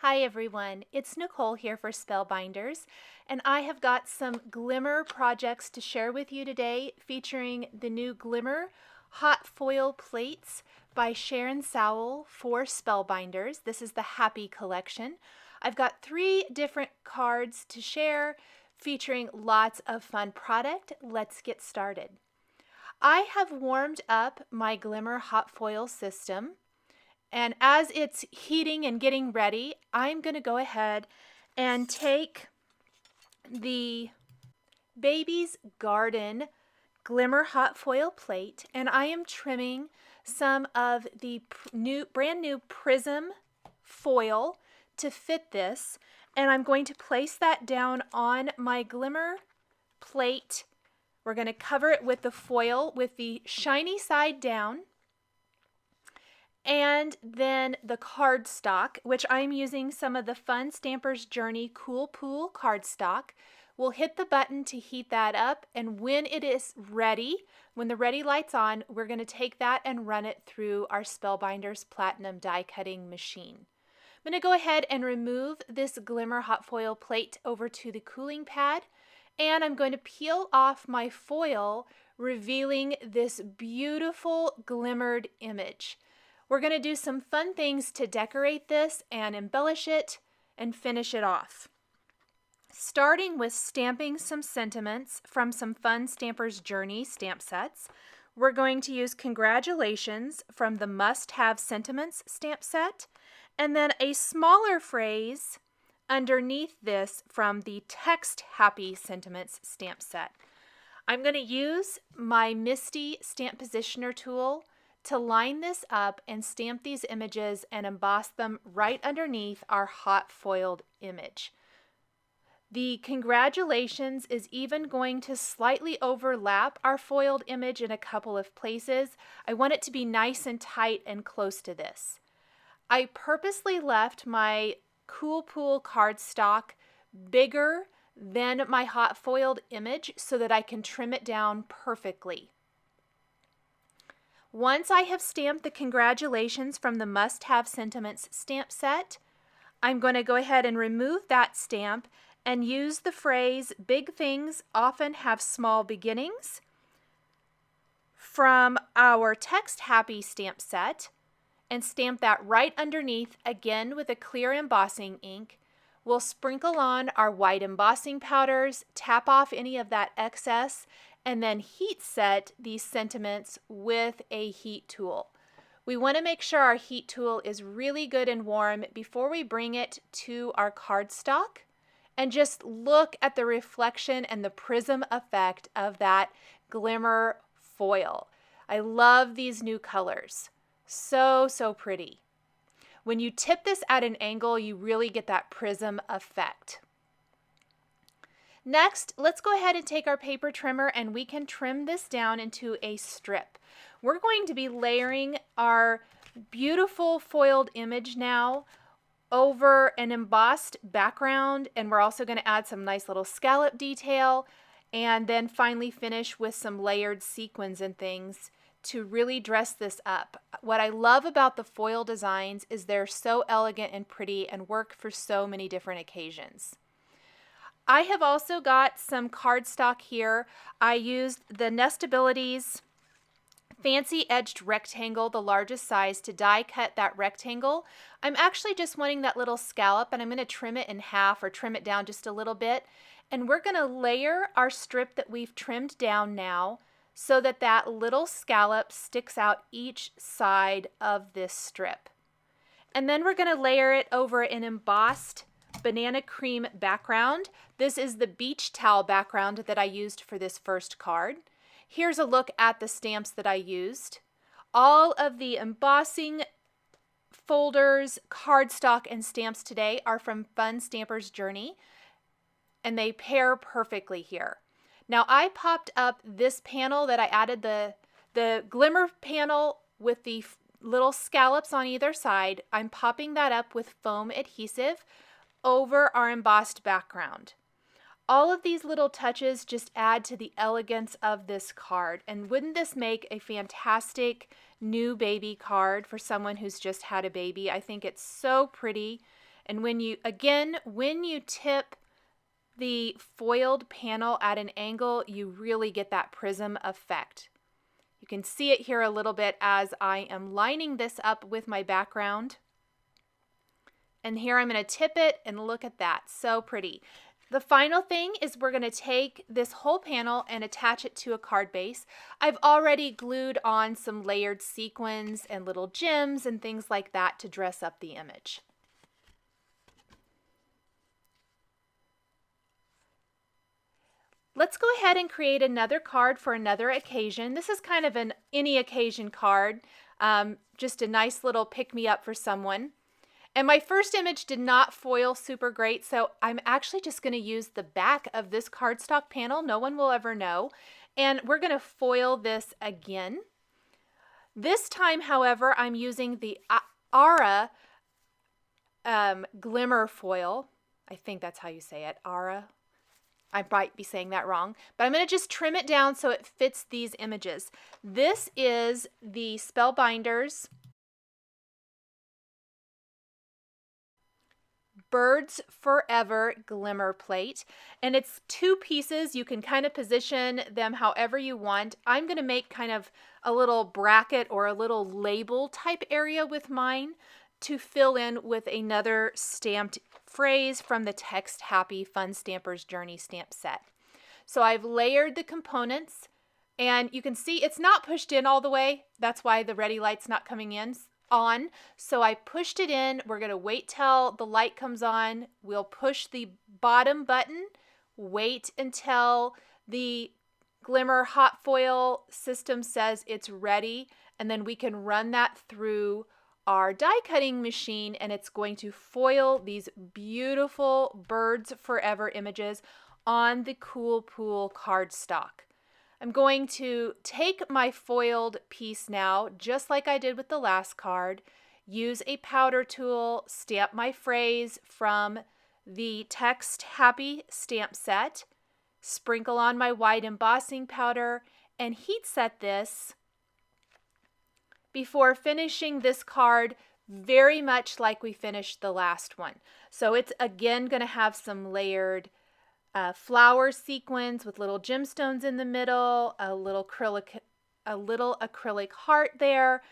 Hi everyone, it's Nicole here for Spellbinders, and I have got some glimmer projects to share with you today featuring the new Glimmer Hot Foil Plates by Sharyn Sowell for Spellbinders. This is the Happy Collection. I've got 3 different cards to share featuring lots of fun product. Let's get started. I have warmed up my Glimmer Hot Foil system. And as it's heating and getting ready, I'm going to go ahead and take the Baby's Garden Glimmer Hot Foil Plate, and I am trimming some of the brand new Prism foil to fit this, and I'm going to place that down on my Glimmer plate. We're going to cover it with the foil with the shiny side down. And then the cardstock, which I'm using some of the Fun Stampers Journey Cool Pool cardstock. We'll hit the button to heat that up, and when it is ready, when the ready light's on, we're going to take that and run it through our Spellbinders Platinum die cutting machine. I'm going to go ahead and remove this Glimmer Hot Foil plate over to the cooling pad, and I'm going to peel off my foil, revealing this beautiful glimmered image. We're going to do some fun things to decorate this and embellish it and finish it off. Starting with stamping some sentiments from some Fun Stampers Journey stamp sets, we're going to use Congratulations from the Must Have Sentiments stamp set, and then a smaller phrase underneath this from the Text Happy Sentiments stamp set. I'm going to use my Misty Stamp Positioner tool to line this up and stamp these images and emboss them right underneath our hot foiled image. The Congratulations is even going to slightly overlap our foiled image in a couple of places. I want it to be nice and tight and close to this. I purposely left my Cool Pool cardstock bigger than my hot foiled image so that I can trim it down perfectly. Once I have stamped the Congratulations from the Must Have Sentiments stamp set, I'm going to go ahead and remove that stamp and use the phrase Big Things Often Have Small Beginnings from our Text Happy stamp set and stamp that right underneath, again with a clear embossing ink. We'll sprinkle on our white embossing powders, tap off any of that excess, and then heat set these sentiments with a heat tool. We want to make sure our heat tool is really good and warm before we bring it to our cardstock, and just look at the reflection and the prism effect of that glimmer foil. I love these new colors. So pretty. When you tip this at an angle, you really get that prism effect. Next, let's go ahead and take our paper trimmer and we can trim this down into a strip. We're going to be layering our beautiful foiled image now over an embossed background, and we're also going to add some nice little scallop detail and then finally finish with some layered sequins and things to really dress this up. What I love about the foil designs is they're so elegant and pretty and work for so many different occasions. I have also got some cardstock here. I used the Nestabilities Fancy Edged Rectangle, the largest size, to die cut that rectangle. I'm actually just wanting that little scallop, and I'm going to trim it in half or trim it down just a little bit. And we're going to layer our strip that we've trimmed down now so that that little scallop sticks out each side of this strip. And then we're going to layer it over an embossed banana cream background. This is the beach towel background that I used for this first card. Here's a look at the stamps that I used. All of the embossing folders, cardstock, and stamps today are from Fun Stampers Journey, and they pair perfectly here. Now I popped up this panel that I added the glimmer panel with the little scallops on either side. I'm popping that up with foam adhesive over our embossed background. All of these little touches just add to the elegance of this card, and wouldn't this make a fantastic new baby card for someone who's just had a baby? I think it's so pretty And when you tip the foiled panel at an angle, you really get that prism effect. You can see it here a little bit as I am lining this up with my background. And here I'm going to tip it, and look at that, so pretty. The final thing is we're going to take this whole panel and attach it to a card base. I've already glued on some layered sequins and little gems and things like that to dress up the image. Let's go ahead and create another card for another occasion. This is kind of an any occasion card, just a nice little pick-me-up for someone. And my first image did not foil super great, so I'm actually just going to use the back of this cardstock panel. No one will ever know. And we're going to foil this again. This time, however, I'm using the Aura Glimmer foil. I think that's how you say it, Aura. I might be saying that wrong, but I'm going to just trim it down so it fits these images. This is the Spellbinders Birds Forever Glimmer Plate, and it's 2 pieces. You can kind of position them however you want. I'm going to make kind of a little bracket or a little label type area with mine to fill in with another stamped phrase from the Text Happy Fun Stampers Journey stamp set. So I've layered the components, and you can see it's not pushed in all the way. That's why the ready light's not coming in on. So I pushed it in. We're going to wait till the light comes on. We'll push the bottom button, wait until the Glimmer hot foil system says it's ready, and then we can run that through our die cutting machine, and it's going to foil these beautiful Birds Forever images on the Cool Pool cardstock. I'm going to take my foiled piece now, just like I did with the last card, use a powder tool, stamp my phrase from the Text Happy stamp set, sprinkle on my white embossing powder, and heat set this before finishing this card very much like we finished the last one. So it's again going to have some layered flower sequins with little gemstones in the middle, a little acrylic heart there,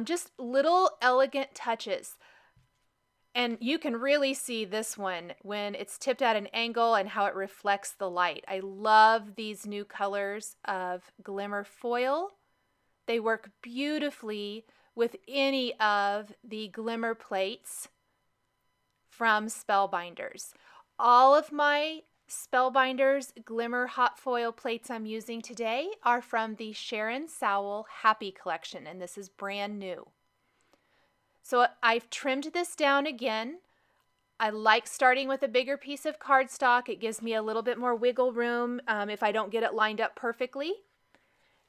just little elegant touches. And you can really see this one when it's tipped at an angle and how it reflects the light. I love these new colors of Glimmer foil. They work beautifully with any of the Glimmer plates from Spellbinders. All of my Spellbinders Glimmer hot foil plates I'm using today are from the Sharyn Sowell Happy collection, and this is brand new. So I've trimmed this down again. I like starting with a bigger piece of cardstock. It gives me a little bit more wiggle room if I don't get it lined up perfectly.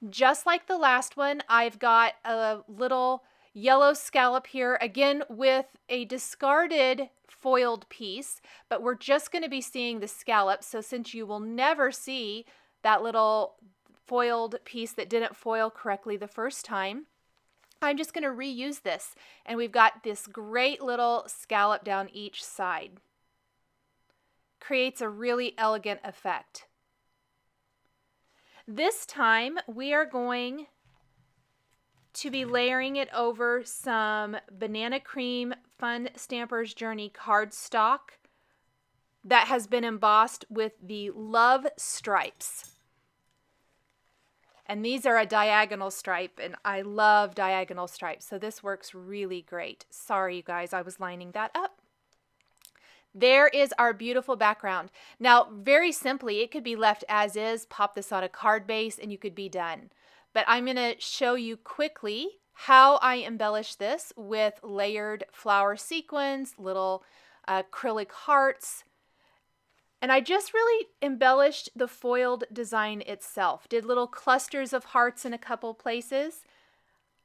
Just like the last one, I've got a little yellow scallop here, again with a discarded foiled piece, but we're just going to be seeing the scallop. So since you will never see that little foiled piece that didn't foil correctly the first time, I'm just going to reuse this. And we've got this great little scallop down each side. Creates a really elegant effect. This time we are going to be layering it over some Banana Cream Fun Stampers Journey cardstock that has been embossed with the Love stripes. And these are a diagonal stripe, and I love diagonal stripes, so this works really great. Sorry, you guys, I was lining that up. There is our beautiful background. Now, very simply, it could be left as is, pop this on a card base, and you could be done. But I'm going to show you quickly how I embellish this with layered flower sequins, little acrylic hearts. And I just really embellished the foiled design itself. Did little clusters of hearts in a couple places.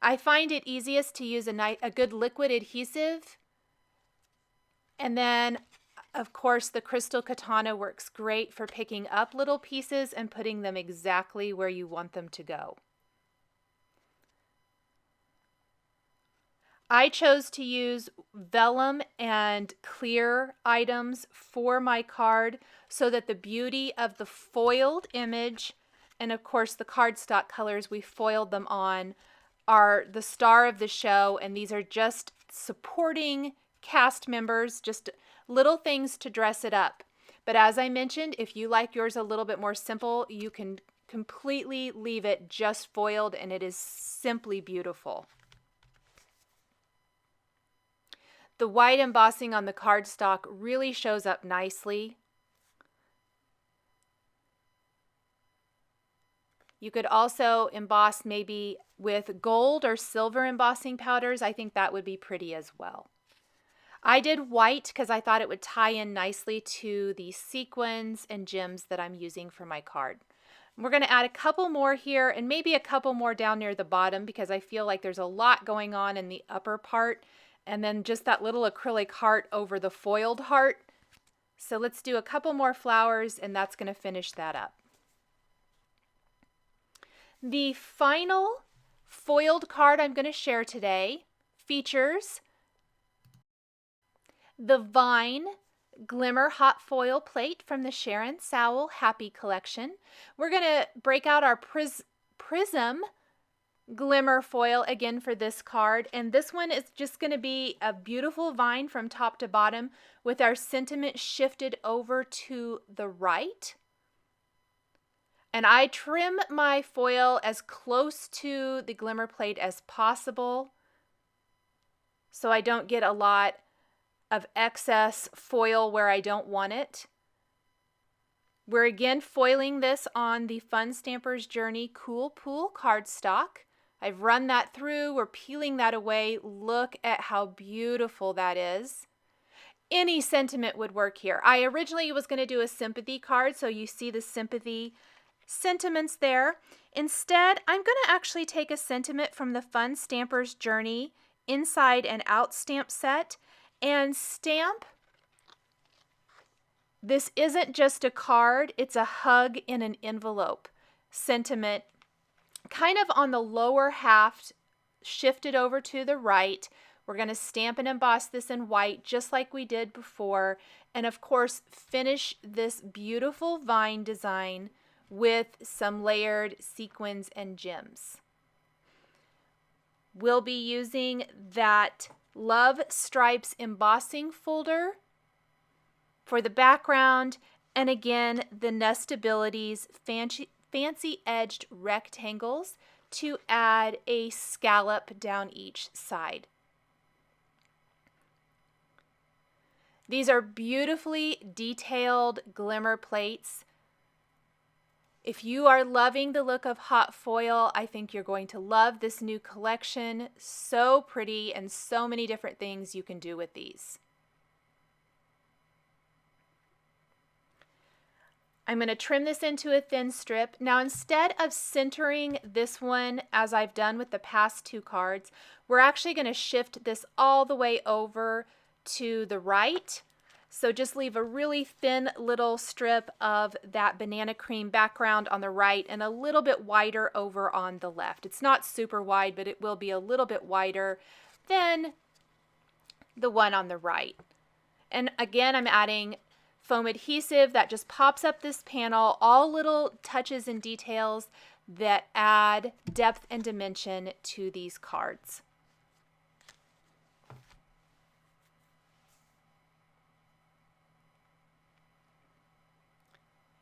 I find it easiest to use a good liquid adhesive. And then, of course, the Crystal Katana works great for picking up little pieces and putting them exactly where you want them to go. I chose to use vellum and clear items for my card so that the beauty of the foiled image and of course the cardstock colors we foiled them on are the star of the show, and these are just supporting cast members, just little things to dress it up. But as I mentioned, if you like yours a little bit more simple, you can completely leave it just foiled and it is simply beautiful. The white embossing on the cardstock really shows up nicely. You could also emboss maybe with gold or silver embossing powders. I think that would be pretty as well. I did white because I thought it would tie in nicely to the sequins and gems that I'm using for my card. We're going to add a couple more here and maybe a couple more down near the bottom because I feel like there's a lot going on in the upper part, and then just that little acrylic heart over the foiled heart. So let's do a couple more flowers and that's going to finish that up. The final foiled card I'm going to share today features the Vine Glimmer Hot Foil Plate from the Sharyn Sowell Happy Collection. We're going to break out our Prism Glimmer Foil again for this card, and this one is just going to be a beautiful vine from top to bottom with our sentiment shifted over to the right. And I trim my foil as close to the glimmer plate as possible so I don't get a lot of excess foil where I don't want it. We're again foiling this on the Fun Stampers Journey Cool Pool cardstock. I've run that through. We're peeling that away. Look at how beautiful that is. Any sentiment would work here. I originally was going to do a sympathy card, so you see the sympathy sentiments there. Instead, I'm going to actually take a sentiment from the Fun Stampers Journey Inside and Out stamp set and stamp. This isn't just a card, it's a hug in an envelope sentiment, kind of on the lower half, shifted over to the right. We're going to stamp and emboss this in white just like we did before, and of course finish this beautiful vine design with some layered sequins and gems. We'll be using that Love Stripes embossing folder for the background, and again the Nestabilities fancy edged rectangles to add a scallop down each side. These are beautifully detailed glimmer plates. If you are loving the look of hot foil, I think you're going to love this new collection. So pretty and so many different things you can do with these. I'm going to trim this into a thin strip. Now instead of centering this one as I've done with the past two cards, we're actually going to shift this all the way over to the right. So just leave a really thin little strip of that banana cream background on the right and a little bit wider over on the left. It's not super wide, but it will be a little bit wider than the one on the right. And again, I'm adding foam adhesive that just pops up this panel, all little touches and details that add depth and dimension to these cards.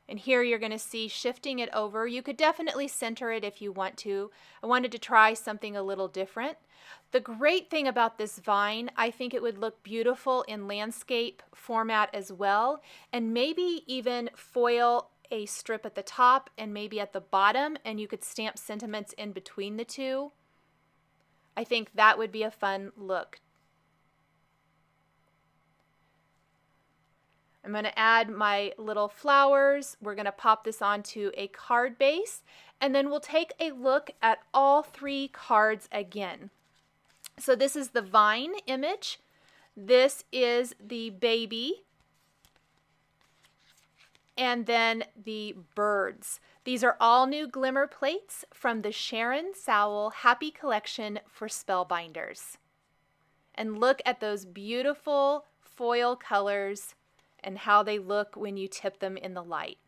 And here you're going to see shifting it over. You could definitely center it if you want to. I wanted to try something a little different. The great thing about this vine, I think it would look beautiful in landscape format as well, and maybe even foil a strip at the top and maybe at the bottom, and you could stamp sentiments in between the two. I think that would be a fun look. I'm going to add my little flowers. We're going to pop this onto a card base, and then we'll take a look at all three cards again. So this is the vine image. This is the baby. And then the birds. These are all new glimmer plates from the Sharyn Sowell Happy Collection for Spellbinders. and look at those beautiful foil colors and how they look when you tip them in the light.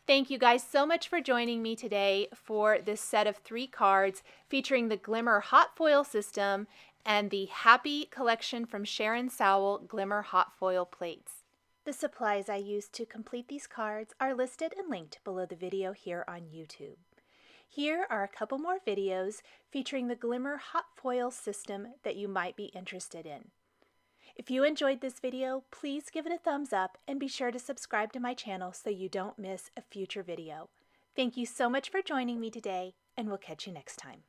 Thank you guys so much for joining me today for this set of 3 cards featuring the Glimmer Hot Foil System and the Happy Collection from Sharyn Sowell Glimmer Hot Foil Plates. The supplies I used to complete these cards are listed and linked below the video here on YouTube. Here are a couple more videos featuring the Glimmer Hot Foil System that you might be interested in. If you enjoyed this video, please give it a thumbs up and be sure to subscribe to my channel so you don't miss a future video. Thank you so much for joining me today, and we'll catch you next time.